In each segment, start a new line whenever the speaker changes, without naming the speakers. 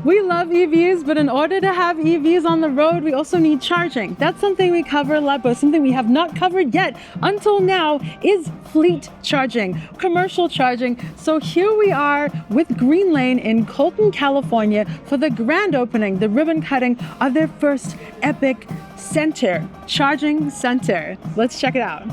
We love EVs, but in order to have EVs on the road, we also need charging. That's something we cover a lot, but something we have not covered yet until now is fleet charging, commercial charging. So here we are with Greenlane in Colton, California for the grand opening, the ribbon cutting of their first epic charging center. Let's check it out.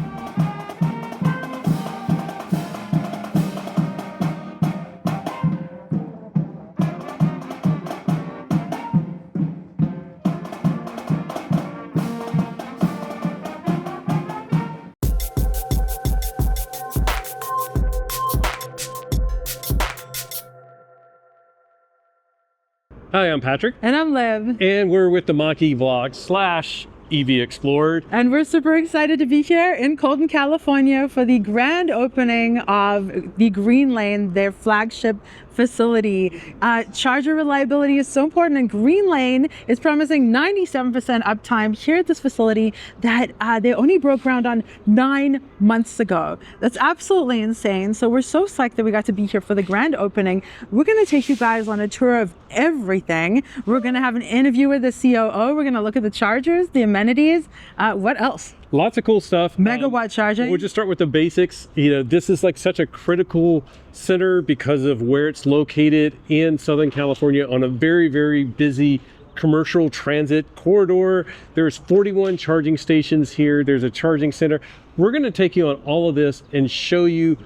Hi, I'm Patrick.
And I'm Liv.
And we're with the Mach-E vlog / EV Explored.
And we're super excited to be here in Colton, California for the grand opening of the Greenlane, their flagship facility. Charger reliability is so important, and Greenlane is promising 97% uptime here at this facility that they only broke ground on 9 months ago. That's absolutely insane. So we're so psyched that we got to be here for the grand opening. We're going to take you guys on a tour of everything. We're going to have an interview with the COO. We're going to look at the chargers, the amenities. What else?
Lots of cool stuff.
Megawatt charging.
We'll just start with the basics. You know, this is like such a critical center because of where it's located in Southern California on a very, very busy commercial transit corridor. There's 41 charging stations here. There's a charging center. We're going to take you on all of this and show you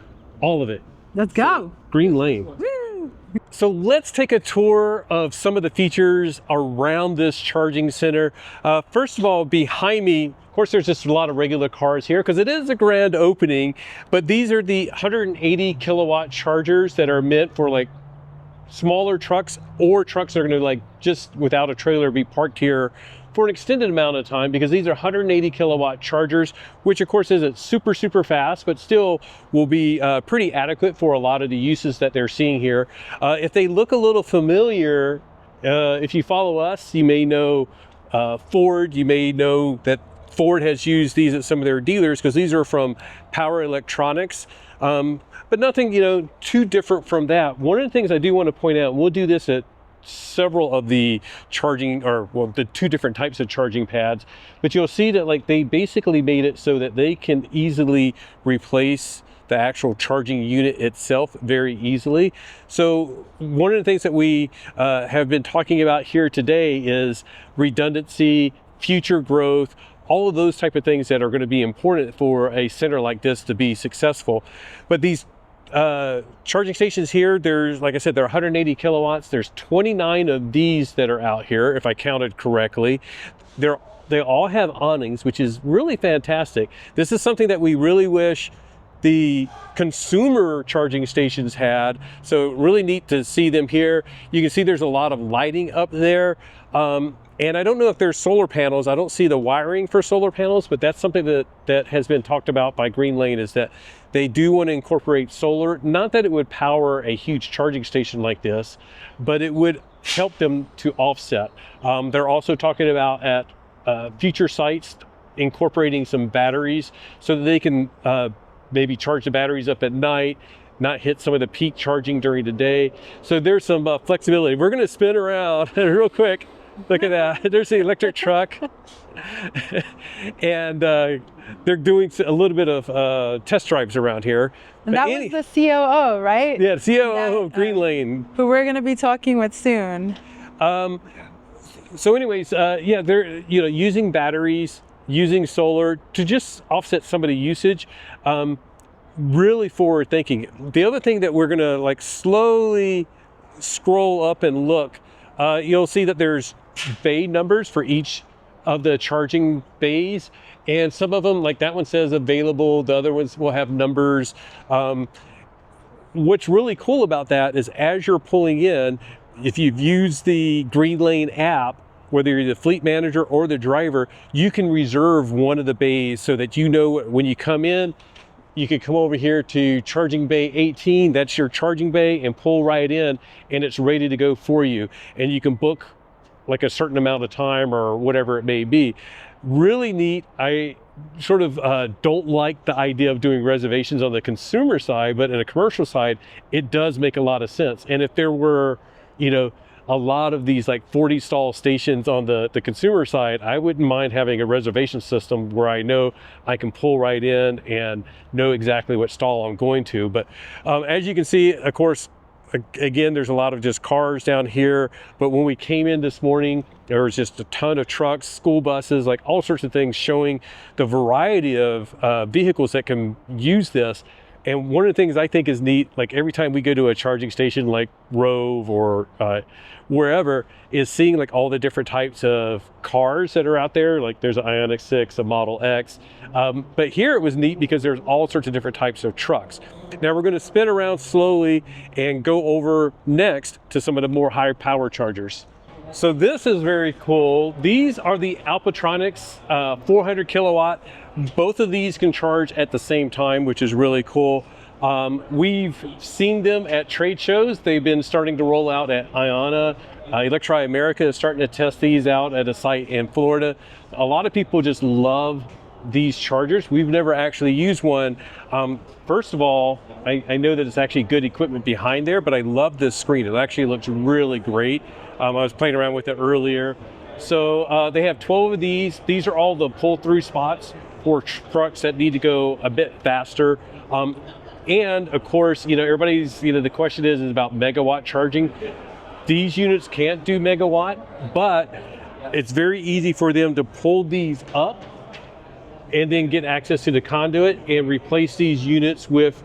all of it.
Let's go.
Greenlane.
Woo.
So let's take a tour of some of the features around this charging center. First of all, behind me, of course, there's just a lot of regular cars here because it is a grand opening, but these are the 180 kilowatt chargers that are meant for like smaller trucks or trucks that are going to like just without a trailer be parked here for an extended amount of time, because these are 180 kilowatt chargers, which of course isn't super fast, but still will be pretty adequate for a lot of the uses that they're seeing here. If they look a little familiar, if you follow us, you may know Ford. You may know that Ford has used these at some of their dealers because these are from Power Electronics. But nothing, you know, too different from that. One of the things I do want to point out, and we'll do this at several of the charging, or well, the two different types of charging pads, but you'll see that like they basically made it so that they can easily replace the actual charging unit itself very easily. So one of the things that we have been talking about here today is redundancy, future growth, all of those type of things that are going to be important for a center like this to be successful. But these charging stations here, there's, like I said, they're 180 kilowatts. There's 29 of these that are out here, if I counted correctly. They all have awnings, which is really fantastic. This is something that we really wish the consumer charging stations had. So really neat to see them here. You can see there's a lot of lighting up there. And I don't know if there's solar panels. I don't see the wiring for solar panels, but that's something that has been talked about by Greenlane, is that they do want to incorporate solar. Not that it would power a huge charging station like this, but it would help them to offset. They're also talking about at future sites incorporating some batteries so that they can maybe charge the batteries up at night, not hit some of the peak charging during the day. So there's some flexibility. We're going to spin around real quick. Look at that. There's the electric truck. And they're doing a little bit of test drives around here.
And that was the COO, right?
Yeah, the COO of Greenlane.
Who we're going to be talking with soon.
So anyways, yeah, they're using batteries, using solar to just offset some of the usage. Really forward thinking. The other thing that we're going to like slowly scroll up and look, you'll see that there's bay numbers for each of the charging bays, and some of them, like that one says available, the other ones will have numbers. What's really cool about that is as you're pulling in, if you've used the Greenlane app, whether you're the fleet manager or the driver, you can reserve one of the bays so that you know when you come in, you can come over here to charging bay 18, that's your charging bay, and pull right in, and it's ready to go for you. And you can book like a certain amount of time or whatever it may be. Really neat. I sort of don't like the idea of doing reservations on the consumer side, but in a commercial side, it does make a lot of sense. And if there were, a lot of these like 40 stall stations on the consumer side, I wouldn't mind having a reservation system where I know I can pull right in and know exactly what stall I'm going to. But as you can see, of course, again, there's a lot of just cars down here. But when we came in this morning, there was just a ton of trucks, school buses, like all sorts of things, showing the variety of vehicles that can use this. And one of the things I think is neat, like every time we go to a charging station like Rove or wherever, is seeing like all the different types of cars that are out there. Like there's an Ioniq 6, a Model X. But here it was neat because there's all sorts of different types of trucks. Now we're going to spin around slowly and go over next to some of the more high power chargers. So this is very cool. These are the Alpatronics 400 kilowatt. Both of these can charge at the same time, which is really cool. We've seen them at trade shows. They've been starting to roll out at IANA. Electri America is starting to test these out at a site in Florida. A lot of people just love these chargers. We've never actually used one. First of all, I know that it's actually good equipment behind there, but I love this screen. It actually looks really great. I was playing around with it earlier. So they have 12 of these. These are all the pull-through spots for trucks that need to go a bit faster. And of course, everybody's, the question is about megawatt charging. These units can't do megawatt, but it's very easy for them to pull these up and then get access to the conduit and replace these units with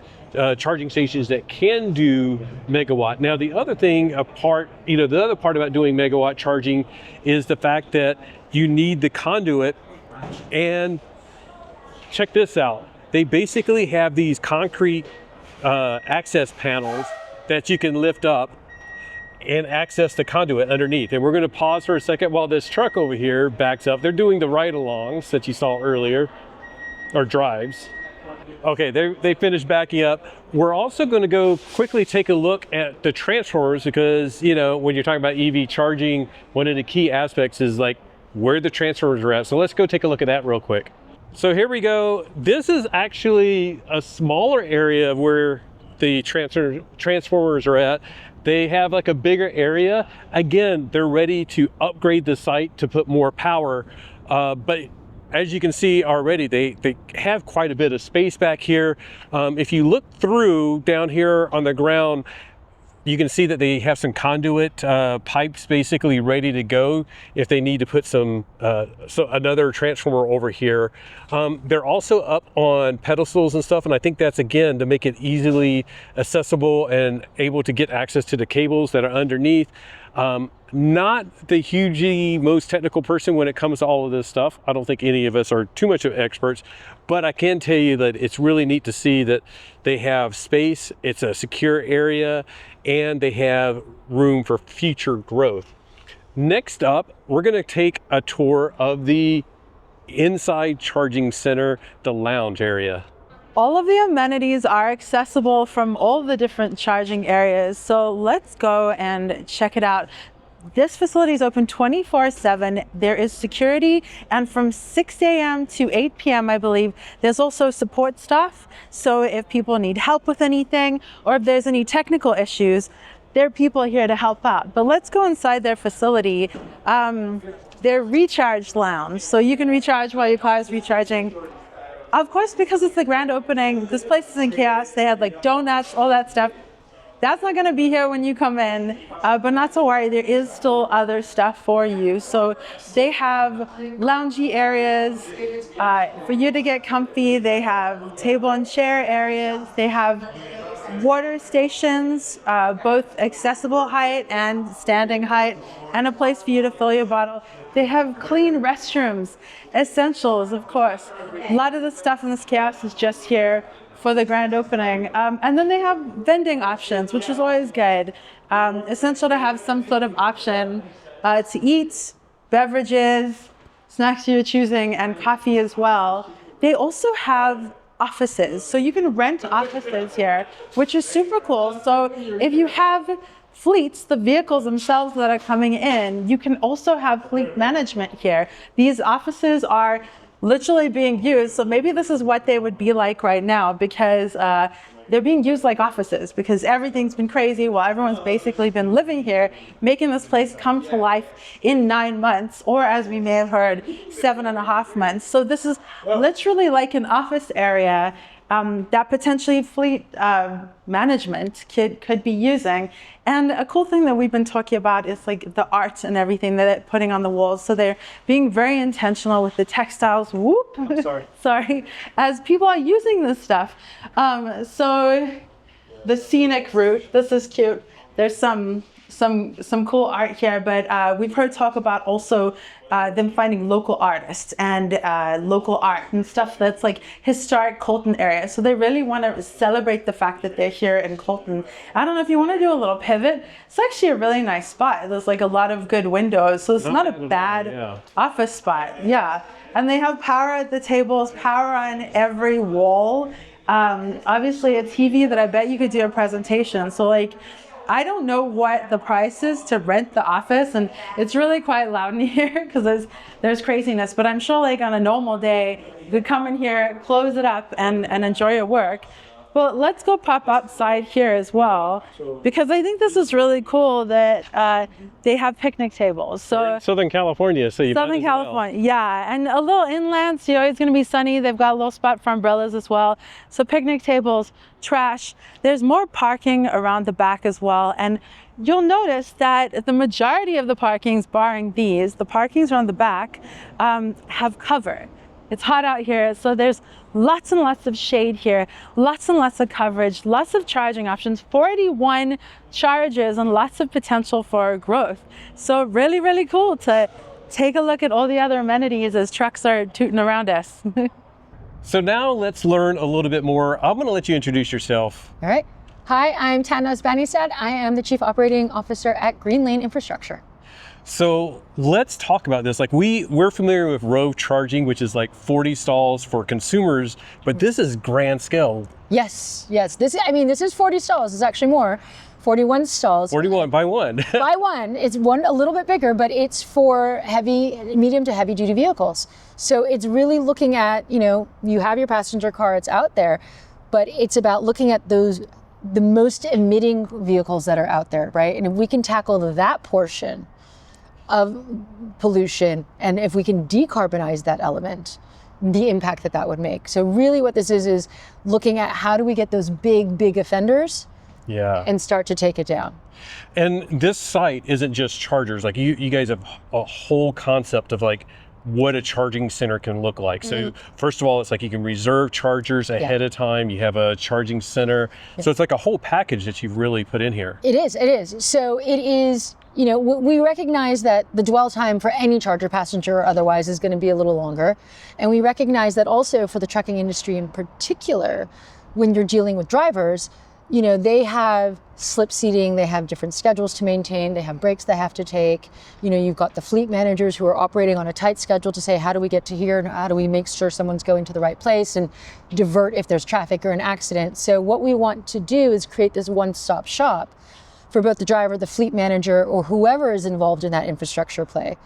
charging stations that can do megawatt. Now, the other thing the other part about doing megawatt charging is the fact that you need the conduit. And check this out. They basically have these concrete access panels that you can lift up and access the conduit underneath. And we're going to pause for a second while this truck over here backs up. They're doing the ride-alongs that you saw earlier, or drives. Okay, they finished backing up. We're also going to go quickly take a look at the transformers because, when you're talking about EV charging, one of the key aspects is like where the transformers are at. So let's go take a look at that real quick. So here we go. This is actually a smaller area of where the transformers are at. They have like a bigger area. Again, they're ready to upgrade the site to put more power. But as you can see already, they have quite a bit of space back here. If you look through down here on the ground, you can see that they have some conduit pipes basically ready to go if they need to put another transformer over here. They're also up on pedestals and stuff, and I think that's again to make it easily accessible and able to get access to the cables that are underneath. Not the hugely most technical person when it comes to all of this stuff. I don't think any of us are too much of experts, but I can tell you that it's really neat to see that they have space, it's a secure area, and they have room for future growth. Next up, we're going to take a tour of the inside charging center, the lounge area.
All of the amenities are accessible from all the different charging areas, so let's go and check it out. This facility is open 24/7. There is security, and from 6 a.m. to 8 p.m., I believe, there's also support staff. So if people need help with anything, or if there's any technical issues, there are people here to help out. But let's go inside their facility. Their recharge lounge, so you can recharge while your car is recharging. Of course, because it's the grand opening, this place is in chaos. They have like donuts, all that stuff. That's not going to be here when you come in, but not to worry, there is still other stuff for you. So they have loungy areas for you to get comfy. They have table and chair areas. They have water stations, both accessible height and standing height, and a place for you to fill your bottle. They have clean restrooms, essentials, of course. A lot of the stuff in this chaos is just here for the grand opening. And then they have vending options, which is always good. Essential to have some sort of option to eat, beverages, snacks you're choosing, and coffee as well. They also have offices, so you can rent offices here, which is super cool. So if you have fleets, the vehicles themselves that are coming in, you can also have fleet management here. These offices are literally being used, so maybe this is what they would be like right now, because they're being used like offices because everything's been crazy while everyone's basically been living here, making this place come to life in 9 months, or as we may have heard, 7.5 months. So this is literally like an office area that potentially fleet management could be using. And a cool thing that we've been talking about is like the art and everything that they're putting on the walls. So they're being very intentional with the textiles. Whoop.
I'm sorry.
Sorry. As people are using this stuff. So the scenic route, this is cute. There's some cool art here, but we've heard talk about also them finding local artists and local art and stuff that's like historic Colton area. So they really want to celebrate the fact that they're here in Colton. I don't know if you want to do a little pivot. It's actually a really nice spot. There's like a lot of good windows, so it's not a bad office spot. Yeah, and they have power at the tables, power on every wall. Obviously a TV that I bet you could do a presentation. So like, I don't know what the price is to rent the office, and it's really quite loud in here because there's craziness, but I'm sure like on a normal day you could come in here, close it up, and enjoy your work. Well, let's go pop outside here as well, because I think this is really cool that they have picnic tables. So
Southern California, so you
Southern California, yeah, and a little inland, so it's going to be sunny. They've got a little spot for umbrellas as well. So picnic tables, trash. There's more parking around the back as well, and you'll notice that the majority of the parkings, barring these, the parkings around the back have cover. It's hot out here, so there's lots and lots of shade here, lots and lots of coverage, lots of charging options, 41 chargers, and lots of potential for growth. So really, really cool to take a look at all the other amenities as trucks are tooting around us.
So now let's learn a little bit more. I'm going to let you introduce yourself.
All right. Hi, I'm Tana Spanistad. I am the Chief Operating Officer at Greenlane Infrastructure.
So let's talk about this. Like we're familiar with Rove charging, which is like 40 stalls for consumers, but this is grand scale.
Yes. This is 40 stalls. It's actually more. 41 stalls.
41 by one.
By one. It's one a little bit bigger, but it's for medium to heavy duty vehicles. So it's really looking at, you have your passenger car, it's out there, but it's about looking at the most emitting vehicles that are out there, right? And if we can tackle that portion of pollution, and if we can decarbonize that element, the impact that would make. So really what this is looking at how do we get those big offenders and start to take it down.
And this site isn't just chargers. Like you guys have a whole concept of like what a charging center can look like. So first of all, it's like you can reserve chargers ahead of time. You have a charging center. So it's like a whole package that you've really put in here.
It is. So it is, we recognize that the dwell time for any charger, passenger or otherwise, is going to be a little longer. And we recognize that also for the trucking industry in particular, when you're dealing with drivers, they have slip seating, they have different schedules to maintain, they have breaks they have to take. You've got the fleet managers who are operating on a tight schedule to say, how do we get to here and how do we make sure someone's going to the right place and divert if there's traffic or an accident. So what we want to do is create this one-stop shop for both the driver, the fleet manager, or whoever is involved in that infrastructure play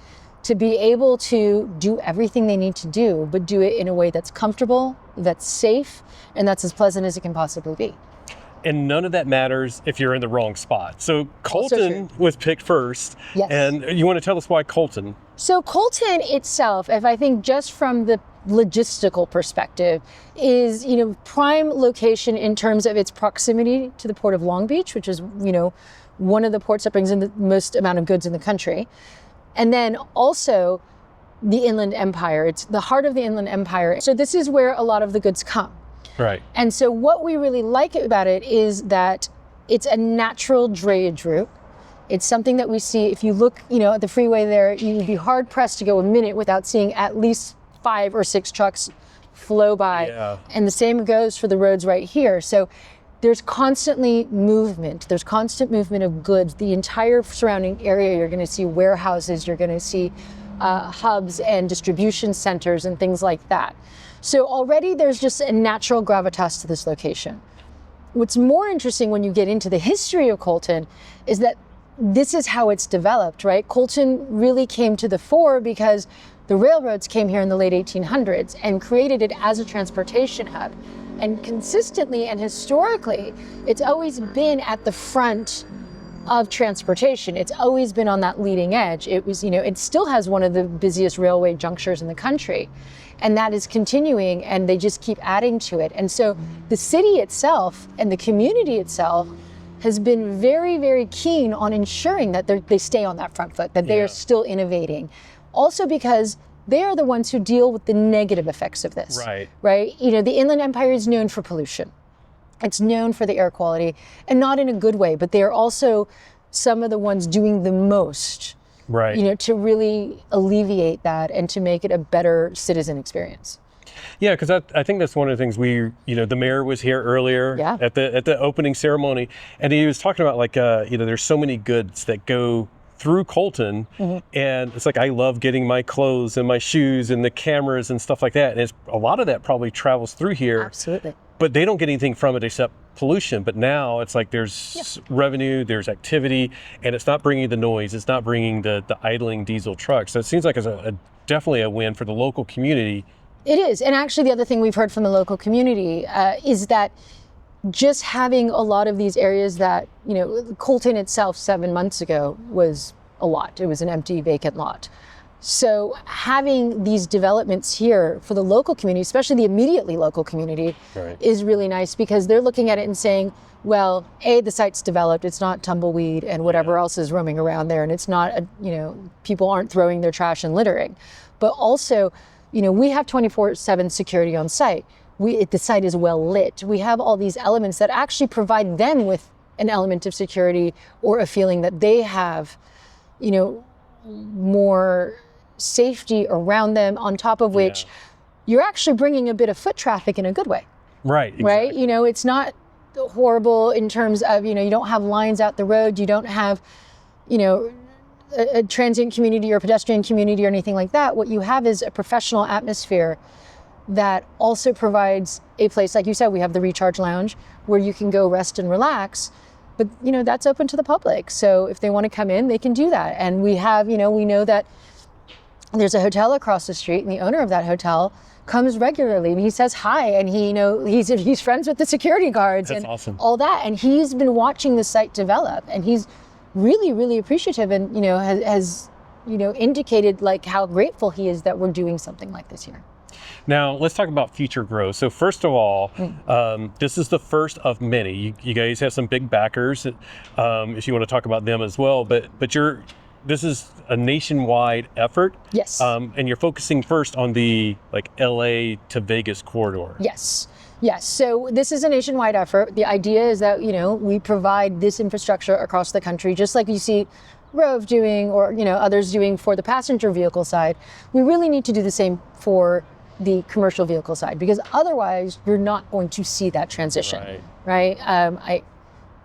to be able to do everything they need to do, but do it in a way that's comfortable, that's safe, and that's as pleasant as it can possibly be.
And none of that matters if you're in the wrong spot. So Colton was picked first.
Yes.
And you want to tell us why Colton?
So Colton itself, if I think just from the logistical perspective, is, prime location in terms of its proximity to the Port of Long Beach, which is, one of the ports that brings in the most amount of goods in the country. And then also the Inland Empire. It's the heart of the Inland Empire. So this is where a lot of the goods come.
Right.
And so what we really like about it is that it's a natural drayage route. It's something that we see, if you look, at the freeway there, you'd be hard pressed to go a minute without seeing at least 5 or 6 trucks flow by. Yeah. And the same goes for the roads right here. So there's constantly movement. There's constant movement of goods. The entire surrounding area, you're going to see warehouses, you're going to see hubs and distribution centers and things like that. So already there's just a natural gravitas to this location. What's more interesting when you get into the history of Colton is that this is how it's developed, right? Colton really came to the fore because the railroads came here in the late 1800s and created it as a transportation hub. And consistently and historically, it's always been at the front of transportation. It's always been on that leading edge. It was, it still has one of the busiest railway junctures in the country. And that is continuing, and they just keep adding to it. And so the city itself and the community itself has been very, very keen on ensuring that they stay on that front foot, that they are still innovating. Also because they are the ones who deal with the negative effects of this. Right? The Inland Empire is known for pollution. It's known for the air quality, and not in a good way, but they are also some of the ones doing the most, to really alleviate that and to make it a better citizen experience.
Yeah, because I think that's one of the things the mayor was here earlier at the opening ceremony, and he was talking about there's so many goods that go through Colton, and it's like, I love getting my clothes and my shoes and the cameras and stuff like that. And a lot of that probably travels through here.
Absolutely.
But they don't get anything from it except pollution. But now it's like there's revenue, there's activity, and it's not bringing the noise. It's not bringing the idling diesel trucks. So it seems like it's definitely a win for the local community.
It is. And actually the other thing we've heard from the local community is that just having a lot of these areas that, Colton itself 7 months ago was a lot. It was an empty, vacant lot. So having these developments here for the local community, especially the immediately local community, is really nice, because they're looking at it and saying, well, the site's developed, it's not tumbleweed and whatever else is roaming around there, and it's not, people aren't throwing their trash and littering. But also, we have 24/7 security on site. The site is well lit. We have all these elements that actually provide them with an element of security or a feeling that they have, more safety around them, on top of which you're actually bringing a bit of foot traffic in a good way.
Right. Exactly.
Right? It's not horrible in terms of, you don't have lines out the road. You don't have, a transient community or pedestrian community or anything like that. What you have is a professional atmosphere that also provides a place, like you said, we have the Recharge Lounge where you can go rest and relax, but that's open to the public. So if they want to come in, they can do that. And we have, we know that there's a hotel across the street, and the owner of that hotel comes regularly, and he says hi, and he's friends with the security guards.
That's
and
awesome.
All that. And he's been watching the site develop, and he's really, really appreciative, and has indicated how grateful he is that we're doing something like this here.
Now, let's talk about future growth. So first of all, this is the first of many. You guys have some big backers, if you want to talk about them as well. But this is a nationwide effort.
Yes.
And you're focusing first on the LA to Vegas corridor.
Yes. So this is a nationwide effort. The idea is that, we provide this infrastructure across the country, just like you see Rove doing, or, others doing for the passenger vehicle side. We really need to do the same for the commercial vehicle side, because otherwise you're not going to see that transition. Right? I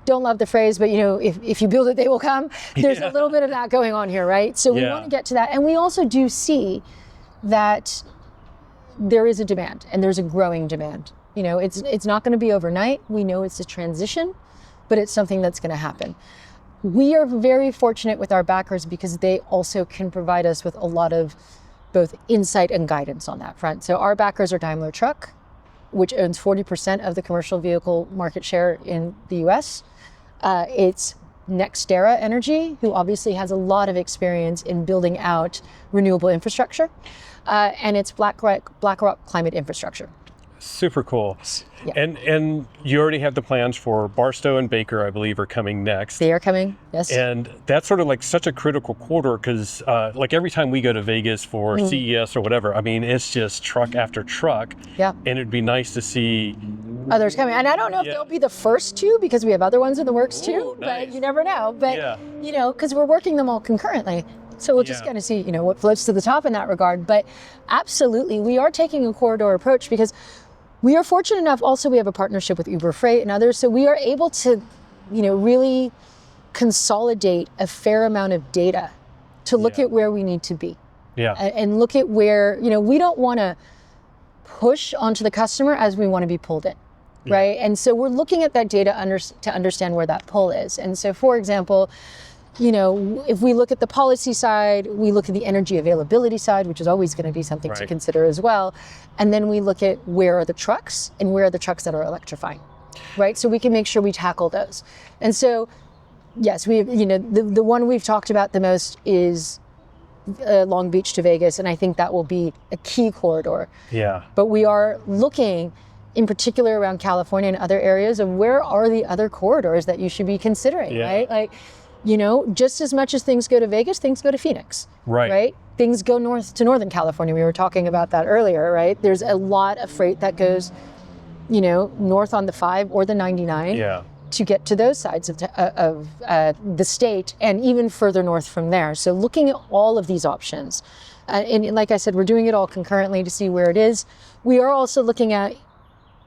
don't love the phrase, but if you build it, they will come. There's a little bit of that going on here, right? So we want to get to that. And we also do see that there is a demand, and there's a growing demand. It's not going to be overnight. We know it's a transition, but it's something that's going to happen. We are very fortunate with our backers because they also can provide us with a lot of both insight and guidance on that front. So our backers are Daimler Truck, which owns 40% of the commercial vehicle market share in the US. It's NextEra Energy, who obviously has a lot of experience in building out renewable infrastructure. And it's BlackRock Climate Infrastructure.
Super cool. Yeah. And you already have the plans for Barstow and Baker, I believe, are coming next.
They are coming, yes.
And that's sort of such a critical corridor, because every time we go to Vegas for CES or whatever, it's just truck after truck.
Yeah.
And it'd be nice to see
others coming. And I don't know if they'll be the first two, because we have other ones in the works too,
nice.
But you never know. But, because we're working them all concurrently. So we'll just kind of see, what floats to the top in that regard. But absolutely, we are taking a corridor approach, because we are fortunate enough, also we have a partnership with Uber Freight and others, so we are able to, really consolidate a fair amount of data to look at where we need to be. Yeah. And look at where, we don't want to push onto the customer as we want to be pulled in, right? And so we're looking at that data to understand where that pull is. And so, for example, if we look at the policy side, we look at the energy availability side, which is always going to be something to consider as well. And then we look at where are the trucks and where are the trucks that are electrifying, right? So we can make sure we tackle those. And so, yes, the one we've talked about the most is Long Beach to Vegas. And I think that will be a key corridor.
Yeah.
But we are looking in particular around California and other areas of where are the other corridors that you should be considering, right? Like, just as much as things go to Vegas, things go to Phoenix, right? Things go north to Northern California. We were talking about that earlier, right? There's a lot of freight that goes, north on the 5 or the 99 to get to those sides of the state and even further north from there. So looking at all of these options, and like I said, we're doing it all concurrently to see where it is. We are also looking at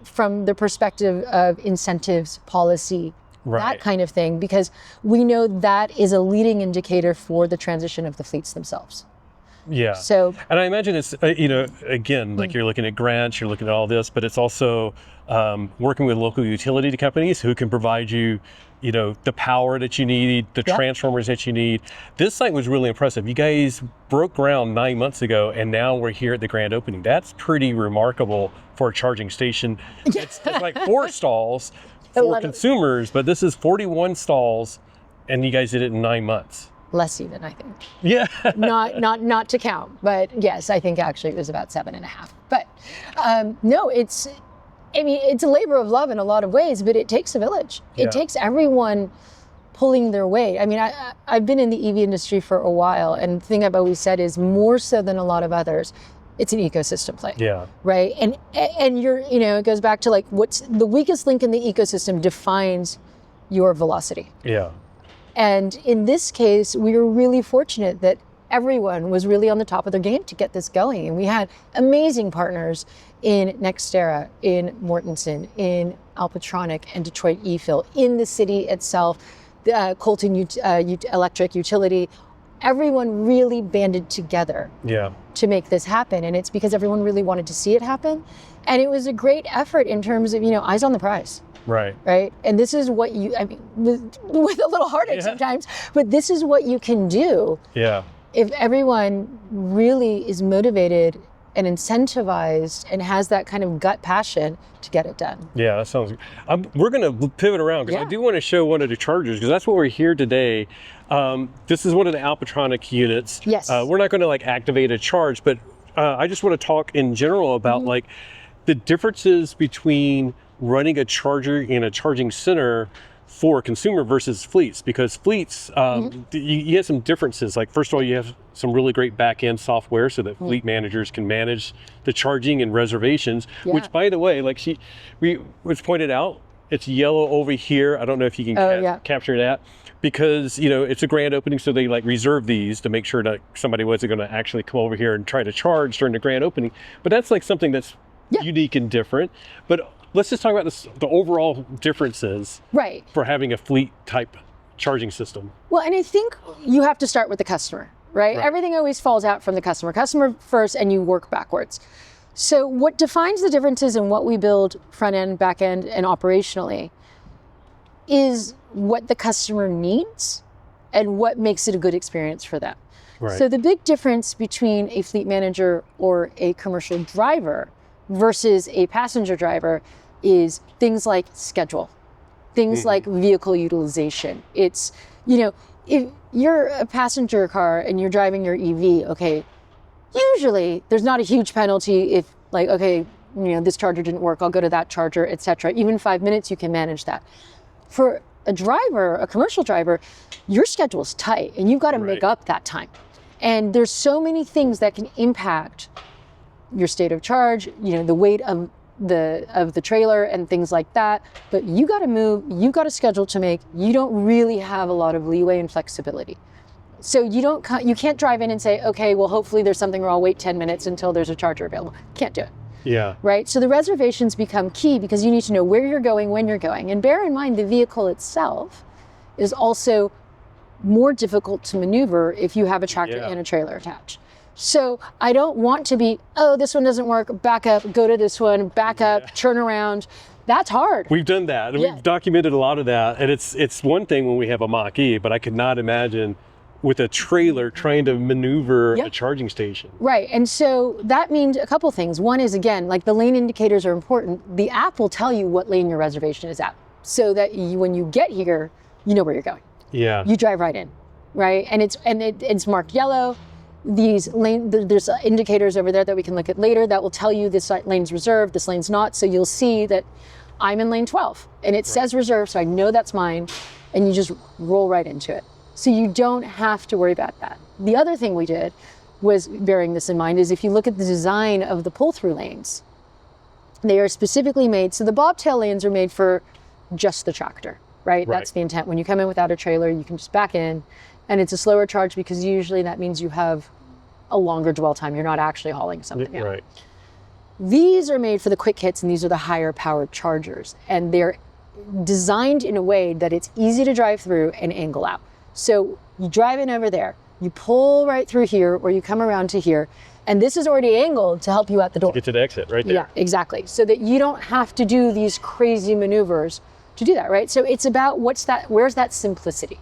from the perspective of incentives, policy, that kind of thing, because we know that is a leading indicator for the transition of the fleets themselves.
Yeah.
So,
and I imagine it's, again, like you're looking at grants, you're looking at all this, but it's also working with local utility companies who can provide you, the power that you need, the transformers that you need. This site was really impressive. You guys broke ground 9 months ago, and now we're here at the grand opening. That's pretty remarkable for a charging station. It's like 4 stalls for consumers, but this is 41 stalls, and you guys did it in 9 months.
Less even, I think.
Yeah.
not to count, but yes, I think actually it was about 7.5. But no, it's a labor of love in a lot of ways, but it takes a village. It takes everyone pulling their weight. I mean, I've been in the EV industry for a while, and the thing I've always said is more so than a lot of others, it's an ecosystem play. Yeah. Right. And it goes back to like what's the weakest link in the ecosystem defines your velocity. Yeah. And in this case, we were really fortunate that everyone was really on the top of their game to get this going. And we had amazing partners in Nextera, in Mortenson, in Alpatronic, and Detroit E-Fill, in the city itself, Colton Electric Utility. Everyone really banded together to make this happen. And it's because everyone really wanted to see it happen. And it was a great effort in terms of, eyes on the prize. Right. And this is what with a little heartache sometimes, but this is what you can do. Yeah. If everyone really is motivated and incentivized and has that kind of gut passion to get it done.
Yeah, that sounds good. We're going to pivot around because I do want to show one of the chargers because that's what we're here today. This is one of the Alpatronic units. Yes. We're not going to activate a charge, but I just want to talk in general about the differences between running a charger in a charging center for consumer versus fleets, because fleets, you have some differences. Like, first of all, you have some really great back-end software so that fleet managers can manage the charging and reservations, which, by the way, was pointed out, it's yellow over here. I don't know if you can capture that, because, it's a grand opening, so they reserve these to make sure that somebody wasn't going to actually come over here and try to charge during the grand opening. But that's something that's unique and different. But let's just talk about the overall differences for having a fleet type charging system.
Well, and I think you have to start with the customer, right? Everything always falls out from the customer first, and you work backwards. So what defines the differences in what we build front end, back end, and operationally is what the customer needs and what makes it a good experience for them. Right. So the big difference between a fleet manager or a commercial driver versus a passenger driver is things like schedule, things like vehicle utilization. It's, if you're a passenger car and you're driving your EV, usually there's not a huge penalty if this charger didn't work, I'll go to that charger, etc. Even 5 minutes, you can manage that. For a driver, a commercial driver, your schedule is tight and you've got to make up that time. And there's so many things that can impact your state of charge, the weight of the trailer and things like that. But you got to move, you got a schedule to make. You don't really have a lot of leeway and flexibility. So you can't drive in and say, okay, well, hopefully there's something where I'll wait 10 minutes until there's a charger available. Can't do it. Yeah. Right. So the reservations become key because you need to know where you're going, when you're going. And bear in mind, the vehicle itself is also more difficult to maneuver if you have a tractor and a trailer attached. So I don't want to be, this one doesn't work, back up, go to this one, back up, turn around. That's hard.
We've done that, and we've documented a lot of that. And it's one thing when we have a Mach-E, but I could not imagine with a trailer trying to maneuver a charging station.
Right, and so that means a couple things. One is, again, like the lane indicators are important. The app will tell you what lane your reservation is at, so that when you get here, you know where you're going.
Yeah.
You drive right in, right? And it's marked yellow. There's indicators over there that we can look at later that will tell you this lane's reserved, this lane's not. So you'll see that I'm in lane 12 and it says reserved, so I know that's mine, and you just roll right into it. So you don't have to worry about that. The other thing we did was, bearing this in mind, is if you look at the design of the pull-through lanes, they are specifically made, so the bobtail lanes are made for just the tractor, right? That's the intent. When you come in without a trailer, you can just back in, and it's a slower charge because usually that means you have a longer dwell time. You're not actually hauling something out.
Right.
These are made for the quick hits, and these are the higher powered chargers, and they're designed in a way that it's easy to drive through and angle out. So you drive in over there, you pull right through here, or you come around to here, and this is already angled to help you out the door.
Get to the exit right there.
Yeah, exactly. So that you don't have to do these crazy maneuvers to do that, right? So it's about where's that simplicity,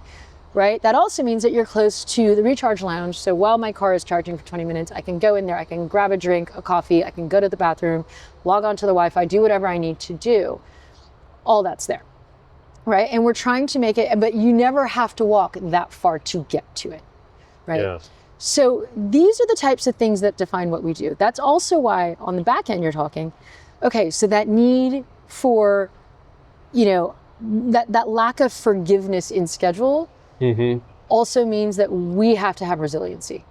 right? That also means that you're close to the recharge lounge. So while my car is charging for 20 minutes, I can go in there, I can grab a drink, a coffee, I can go to the bathroom, log onto the Wi-Fi, do whatever I need to do. All that's there. Right, and we're trying to make it, but you never have to walk that far to get to it, right?
Yeah.
So these are the types of things that define what we do. That's also why on the back end you're talking, okay, so that need for, that lack of forgiveness in schedule also means that we have to have resiliency.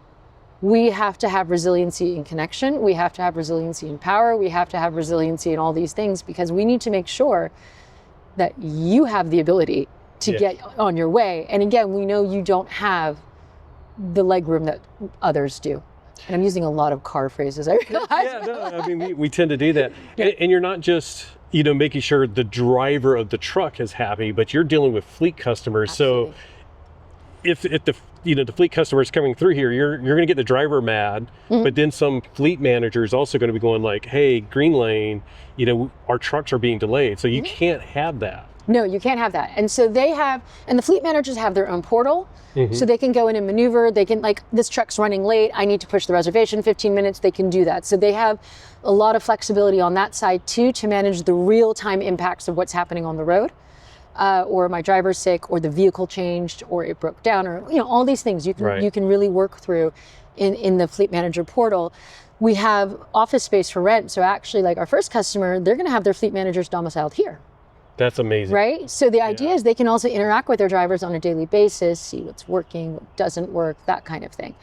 We have to have resiliency in connection. We have to have resiliency in power. We have to have resiliency in all these things, because we need to make sure that you have the ability to get on your way. And again, we know you don't have the legroom that others do. And I'm using a lot of car phrases, I realize.
Yeah, no, I mean, we tend to do that. And you're not just, making sure the driver of the truck is happy, but you're dealing with fleet customers.
Absolutely.
So if the fleet customer is coming through here, you're going to get the driver mad, but then some fleet manager is also going to be going like, hey, Greenlane, our trucks are being delayed. So you can't have that.
No, you can't have that. And so and the fleet managers have their own portal, so they can go in and maneuver. They can, like, this truck's running late, I need to push the reservation 15 minutes, they can do that. So they have a lot of flexibility on that side too, to manage the real-time impacts of what's happening on the road. Or my driver's sick, or the vehicle changed, or it broke down, or all these things you can really work through in the fleet manager portal. We have office space for rent, so actually, like our first customer, they're going to have their fleet managers domiciled here.
That's amazing.
Right? So the idea is they can also interact with their drivers on a daily basis, see what's working, what doesn't work, that kind of thing.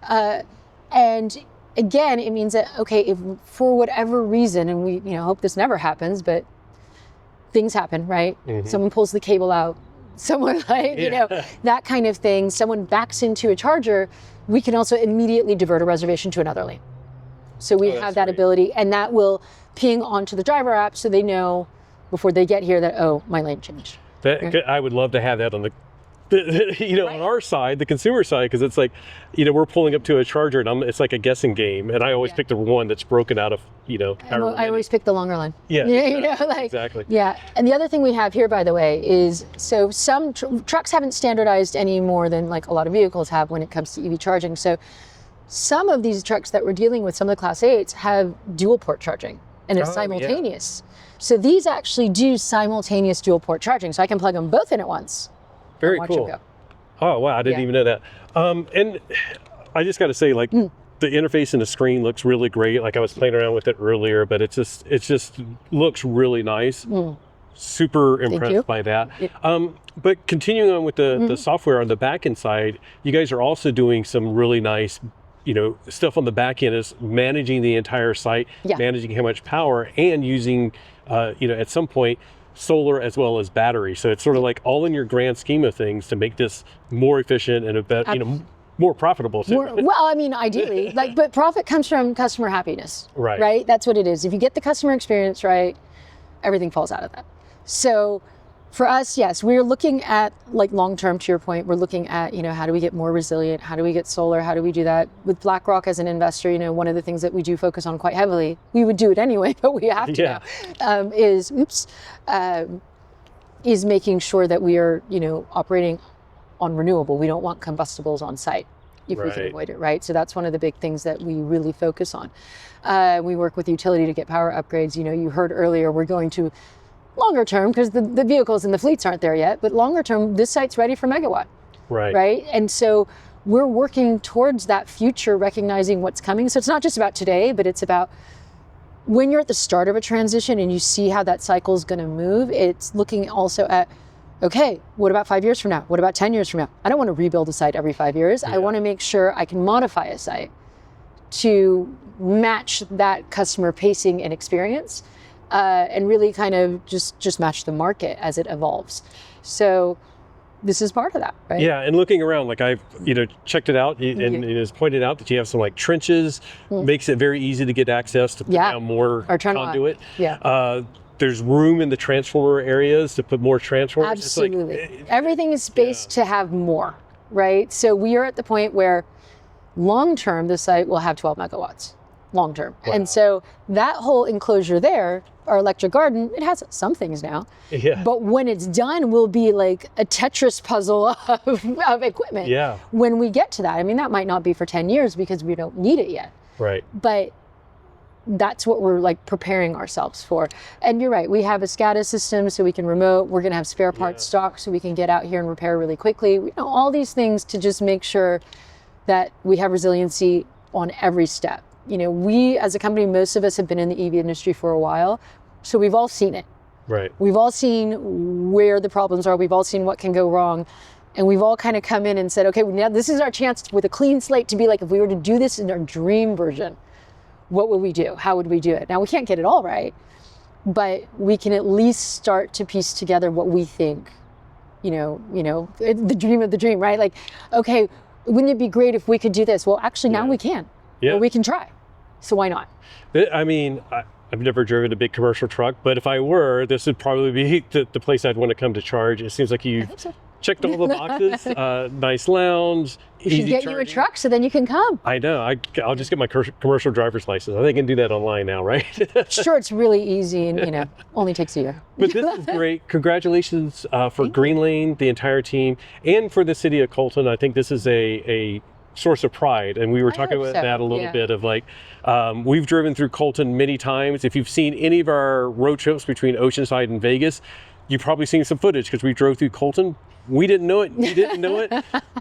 And again, it means that, okay, if for whatever reason, and we hope this never happens, but things happen, right? Someone pulls the cable out, someone that kind of thing, someone backs into a charger, we can also immediately divert a reservation to another lane. So we have that ability, and that will ping onto the driver app so they know before they get here that, oh, my lane changed.
I would love to have that on the on our side, the consumer side, because it's like, we're pulling up to a charger and it's like a guessing game, and I always pick the one that's broken out of,
I always pick the longer line.
Yeah,
exactly. Yeah, and the other thing we have here, by the way, is so some trucks haven't standardized any more than like a lot of vehicles have when it comes to EV charging. So some of these trucks that we're dealing with, some of the Class 8s, have dual port charging, and it's simultaneous. So these actually do simultaneous dual port charging, so I can plug them both in at once.
Very cool. Oh, wow, I didn't even know that. And I just got to say, like, the interface and the screen looks really great. Like, I was playing around with it earlier, but it just looks really nice. Super impressed by that. But continuing on with the software on the back end side, you guys are also doing some really nice, stuff on the back end, is managing the entire site, managing how much power, and using, at some point, solar as well as battery. So it's sort of like all in your grand scheme of things to make this more efficient and a better, more profitable too.
Well, I mean, ideally, but profit comes from customer happiness, right? That's what it is. If you get the customer experience right, everything falls out of that. So For us, yes, we're looking at like long-term, to your point, we're looking at, how do we get more resilient? How do we get solar? How do we do that? With BlackRock as an investor, one of the things that we do focus on quite heavily, we would do it anyway, but we have to now, is making sure that we are, operating on renewable. We don't want combustibles on site if we can avoid it, right? So that's one of the big things that we really focus on. We work with utility to get power upgrades. You heard earlier, we're going to longer term, because the vehicles and the fleets aren't there yet, but longer term, this site's ready for megawatt. Right. And so we're working towards that future, recognizing what's coming. So it's not just about today, but it's about when you're at the start of a transition and you see how that cycle is going to move, it's looking also at, okay, what about 5 years from now? What about 10 years from now? I don't want to rebuild a site every 5 years. I want to make sure I can modify a site to match that customer pacing and experience. And really kind of just match the market as it evolves. So this is part of that, right?
Yeah, and looking around, like I've checked it out, and it has pointed out that you have some like trenches, makes it very easy to get access to put down more conduit. There's room in the transformer areas to put more transformers.
Absolutely. Everything is spaced to have more, right? So we are at the point where long term, the site will have 12 megawatts. Long term. Wow. And so that whole enclosure there, our electric garden, it has some things now. But when it's done, will be like a Tetris puzzle of equipment. When we get to that. I mean, that might not be for 10 years because we don't need it yet. But that's what we're like preparing ourselves for. And you're right, we have a SCADA system so we can remote. We're going to have spare parts stock so we can get out here and repair really quickly. All these things to just make sure that we have resiliency on every step. We as a company, most of us have been in the EV industry for a while, so we've all seen it. We've all seen where the problems are. We've all seen what can go wrong. And we've all kind of come in and said, okay, now this is our chance with a clean slate to be like, if we were to do this in our dream version, what would we do? How would we do it? Now, we can't get it all right, but we can at least start to piece together what we think, the dream of the dream, right? Like, okay, wouldn't it be great if we could do this? Well, actually, now we can. Or we can try. So why not?
I mean, I've never driven a big commercial truck, but if I were, this would probably be the place I'd want to come to charge. It seems like you checked all the boxes. Nice lounge.
We should get you a truck so then you can come.
I know. I'll just get my commercial driver's license. I think I can do that online now, right?
Sure, it's really easy and only takes a year.
But this is great. Congratulations for Greenlane, the entire team, and for the city of Colton. I think this is a source of pride, and we were talking about that a little bit of like we've driven through Colton many times. If you've seen any of our road trips between Oceanside and Vegas, you've probably seen some footage because we drove through Colton. We didn't know it, you didn't know it,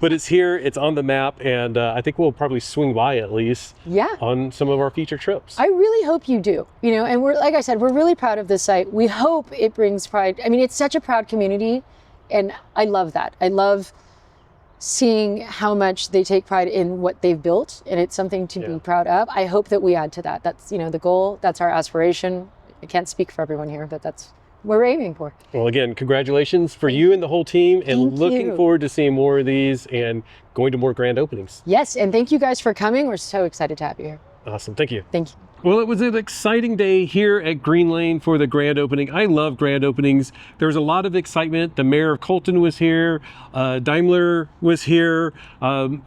but it's here, it's on the map, and I think we'll probably swing by at least on some of our future trips.
I really hope you do, and we're, like I said, we're really proud of this site. We hope it brings pride. I mean, it's such a proud community, and I love that. I love seeing how much they take pride in what they've built, and it's something to be proud of. I hope that we add to that. That's the goal. That's our aspiration. I can't speak for everyone here, but that's what we're aiming for.
Well, again, congratulations for you and the whole team, and looking forward to seeing more of these and going to more grand openings.
Yes, and thank you guys for coming. We're so excited to have you here.
Awesome. Thank you.
Thank you.
Well, it was an exciting day here at Greenlane for the grand opening. I love grand openings. There was a lot of excitement. The mayor of Colton was here. Daimler was here.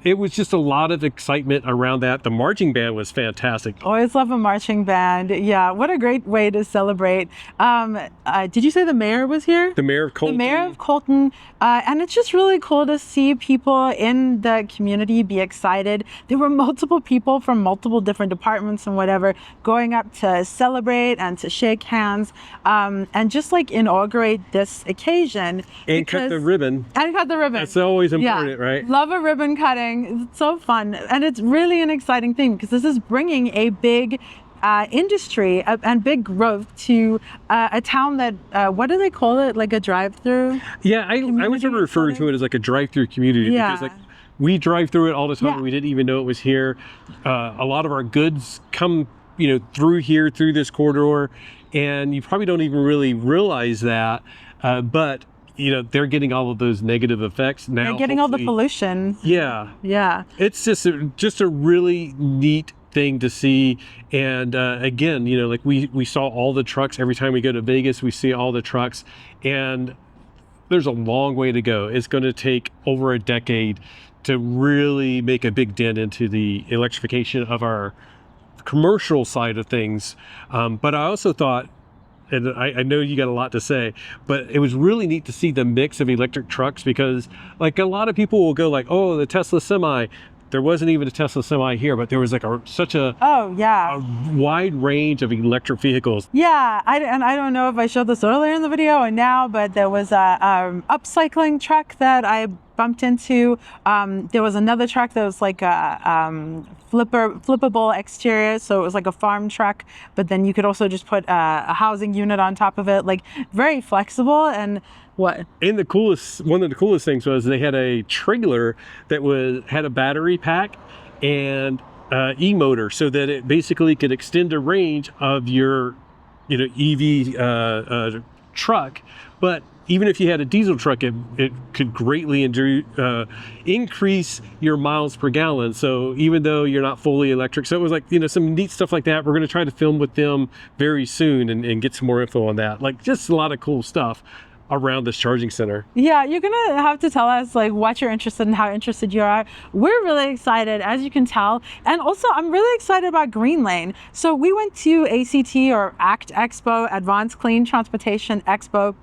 It was just a lot of excitement around that. The marching band was fantastic.
Always love a marching band. Yeah, what a great way to celebrate. Did you say the mayor was here?
The mayor of Colton.
The mayor of Colton. And it's just really cool to see people in the community be excited. There were multiple people from multiple different departments and whatever going up to celebrate and to shake hands and just like inaugurate this occasion.
And cut the ribbon.
And cut the ribbon.
That's always important, right?
Love a ribbon cutting. It's so fun. And it's really an exciting thing because this is bringing a big industry and big growth to a town that, what do they call it? Like a drive-through?
Yeah, I was referring to it as like a drive-through community because like we drive through it all the time. We didn't even know it was here. A lot of our goods come through here, through this corridor, and you probably don't even really realize that, but they're getting all of those negative effects now.
They're getting all the pollution.
Yeah. It's just a really neat thing to see. And again, like we saw all the trucks. Every time we go to Vegas, we see all the trucks. And there's a long way to go. It's going to take over a decade to really make a big dent into the electrification of our commercial side of things. But I also thought, and I know you got a lot to say, but it was really neat to see the mix of electric trucks, because like a lot of people will go like, oh, the Tesla Semi. There wasn't even a Tesla Semi here, but there was like such a wide range of electric vehicles.
Yeah, I don't know if I showed this earlier in the video or now, but there was a upcycling truck that I bumped into. There was another truck that was like a flippable exterior, so it was like a farm truck, but then you could also just put a housing unit on top of it, like very flexible. And what? And
one of the coolest things was they had a trailer that had a battery pack and e-motor, so that it basically could extend the range of your, EV truck. But even if you had a diesel truck, it could greatly increase your miles per gallon. So even though you're not fully electric, so it was like, some neat stuff like that. We're going to try to film with them very soon and get some more info on that. Like, just a lot of cool stuff around this charging center.
Yeah, you're gonna have to tell us like what you're interested in, how interested you are. We're really excited, as you can tell. And also, I'm really excited about Greenlane. So we went to ACT, or ACT Expo, Advanced Clean Transportation Expo,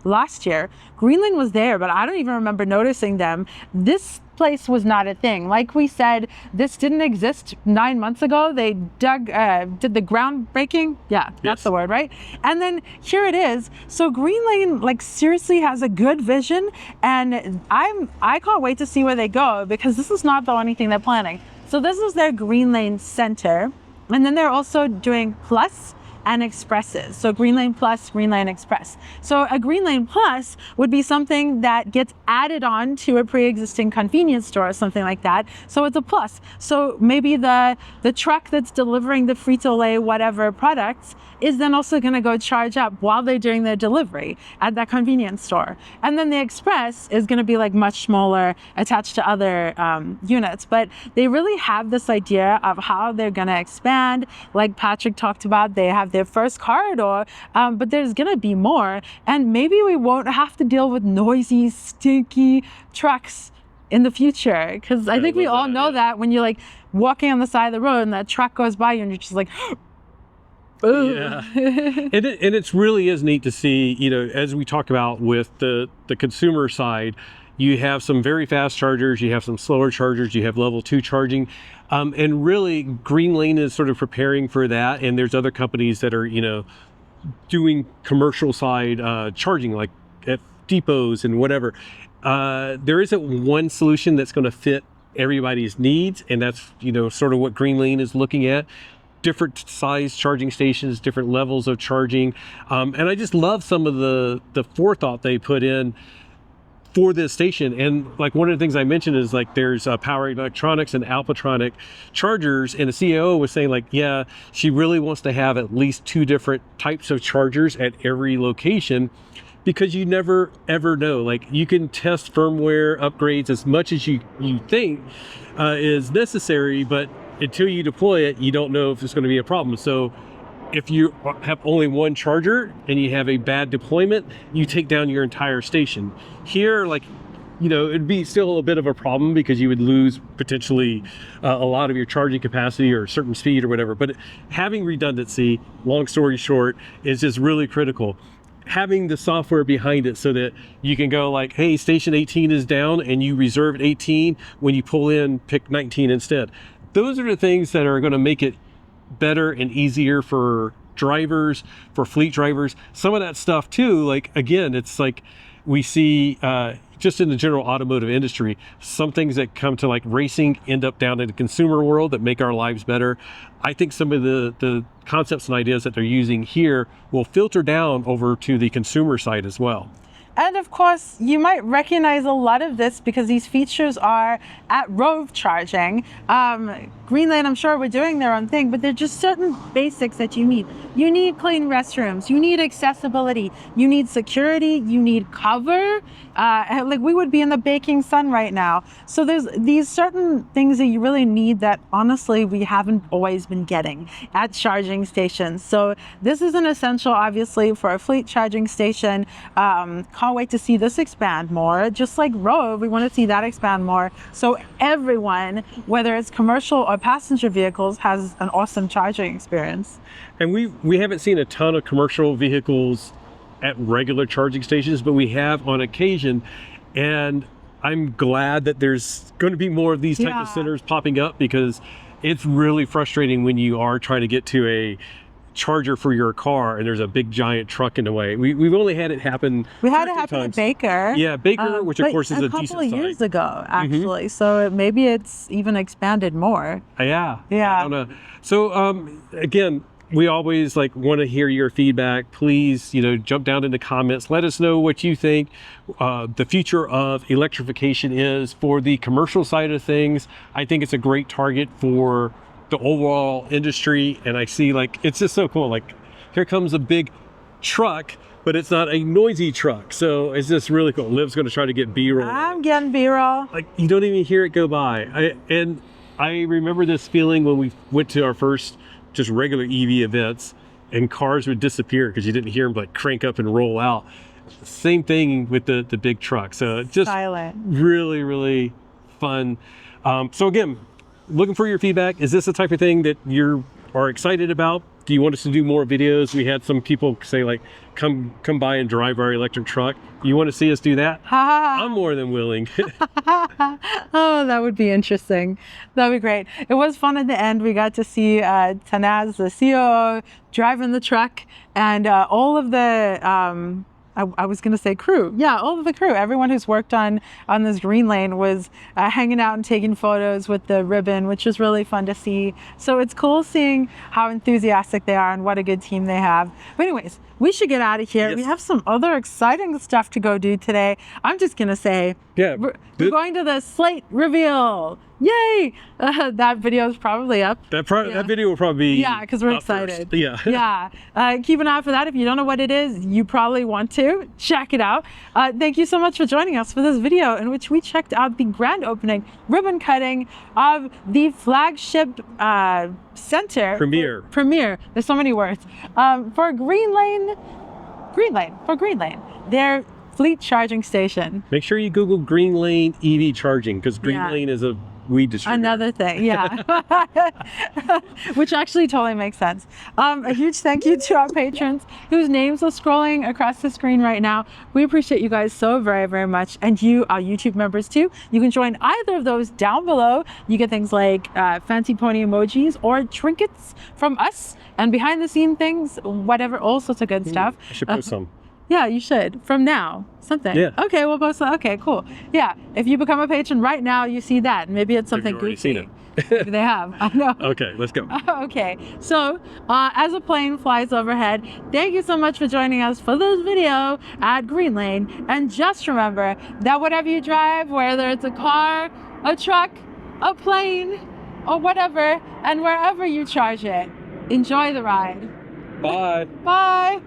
last year. Greenlane was there, but I don't even remember noticing them. This place was not a thing. Like we said, this didn't exist 9 months ago. They did the groundbreaking. Yeah, that's
Yes.
the word, right? And then here it is. So Greenlane, like, seriously has a good vision, and I can't wait to see where they go, because this is not the only thing they're planning. So this is their Greenlane Center, and then they're also doing Plus and Expresses. So Greenlane Plus, Greenlane Express. So a Greenlane Plus would be something that gets added on to a pre-existing convenience store or something like that. So it's a plus. So maybe the truck that's delivering the Frito-Lay whatever products is then also going to go charge up while they're doing their delivery at that convenience store. And then the Express is going to be like much smaller, attached to other units. But they really have this idea of how they're going to expand. Like Patrick talked about, they have their first corridor, but there's going to be more. And maybe we won't have to deal with noisy, stinky trucks in the future. Because I think we all know that when you're like walking on the side of the road and that truck goes by you and you're just like, ooh.
Yeah. and it really is neat to see, as we talk about with the consumer side, you have some very fast chargers, you have some slower chargers, you have level 2 charging. And really, Greenlane is sort of preparing for that. And there's other companies that are, doing commercial side charging, like at depots and whatever. There isn't one solution that's going to fit everybody's needs. And that's, sort of what Greenlane is looking at. Different size charging stations, different levels of charging. And I just love some of the forethought they put in for this station. And like one of the things I mentioned is like there's Power Electronics and Alpatronic chargers, and the CEO was saying like, yeah, she really wants to have at least 2 different types of chargers at every location, because you never ever know. Like, you can test firmware upgrades as much as you think is necessary, but until you deploy it, you don't know if it's going to be a problem. So if you have only one charger and you have a bad deployment, you take down your entire station. Here, like, it'd be still a bit of a problem because you would lose potentially a lot of your charging capacity or a certain speed or whatever. But having redundancy, long story short, is just really critical. Having the software behind it so that you can go like, hey, station 18 is down, and you reserve 18. When you pull in, pick 19 instead. Those are the things that are going to make it better and easier for drivers, for fleet drivers. Some of that stuff too, like, again, it's like we see just in the general automotive industry, some things that come to like racing end up down in the consumer world that make our lives better. I think some of the concepts and ideas that they're using here will filter down over to the consumer side as well.
And of course, you might recognize a lot of this because these features are at Rove charging. Greenlane, I'm sure, we're doing their own thing, but they're just certain basics that you need. You need clean restrooms, you need accessibility, you need security, you need cover. Like, we would be in the baking sun right now. So there's these certain things that you really need that honestly we haven't always been getting at charging stations. So this is an essential, obviously, for a fleet charging station. can't wait to see this expand more. Just like Rove, we want to see that expand more. So everyone, whether it's commercial or passenger vehicles, has an awesome charging experience.
And we haven't seen a ton of commercial vehicles at regular charging stations, but we have on occasion. And I'm glad that there's going to be more of these type of centers popping up, because it's really frustrating when you are trying to get to a charger for your car and there's a big giant truck in the way. We've only had it happen.
We had it happen at Baker.
Yeah, Baker, which of course is a decent size.
A couple of years ago, actually. So maybe it's even expanded more.
Yeah.
Yeah.
I don't know. So again, we always want to hear your feedback. Please, jump down in the comments. Let us know what you think the future of electrification is for the commercial side of things. I think it's a great target for the overall industry, and I see it's just so cool. Here comes a big truck, but it's not a noisy truck, so it's just really cool. Liv's going to try to get B-roll.
I'm getting B-roll.
You don't even hear it go by. I remember this feeling when we went to our first just regular EV events, and cars would disappear because you didn't hear them crank up and roll out. Same thing with the big truck. So just
silent.
Really, really fun. So again, looking for your feedback. Is this the type of thing that you are excited about? Do you want us to do more videos? We had some people say come by and drive our electric truck. You want to see us do that? I'm more than willing.
Oh, that would be interesting. That would be great. It was fun at the end. We got to see Tanaz, the COO, driving the truck, and all of the I was going to say crew. Yeah, all of the crew. Everyone who's worked on this Greenlane was hanging out and taking photos with the ribbon, which was really fun to see. So it's cool seeing how enthusiastic they are and what a good team they have. But anyways, we should get out of here. Yes. We have some other exciting stuff to go do today. I'm just going to say, we're going to the slate reveal. Yay! That video is probably up.
That video will probably be
because we're excited.
First. Yeah.
Keep an eye out for that. If you don't know what it is, you probably want to check it out. Thank you so much for joining us for this video in which we checked out the grand opening ribbon cutting of the flagship center. Premiere. There's so many words. For Greenlane, their fleet charging station.
Make sure you Google Greenlane EV charging, because Greenlane is a weed distributor.
Another thing, which actually totally makes sense. A huge thank you to our patrons whose names are scrolling across the screen right now. We appreciate you guys so very, very much. And you, our YouTube members too. You can join either of those down below. You get things like fancy pony emojis or trinkets from us and behind the scene things, whatever, all sorts of good stuff.
I should post some.
Yeah, you should. From now, something.
Yeah.
Okay, we'll post that. Okay, cool. Yeah, if you become a patron right now, you see that. Maybe it's something goofy.
Seen it.
Maybe they have. I know.
Okay, let's go.
Okay, so as a plane flies overhead, thank you so much for joining us for this video at Greenlane. And just remember that whatever you drive, whether it's a car, a truck, a plane, or whatever, and wherever you charge it, enjoy the ride.
Bye.
Bye.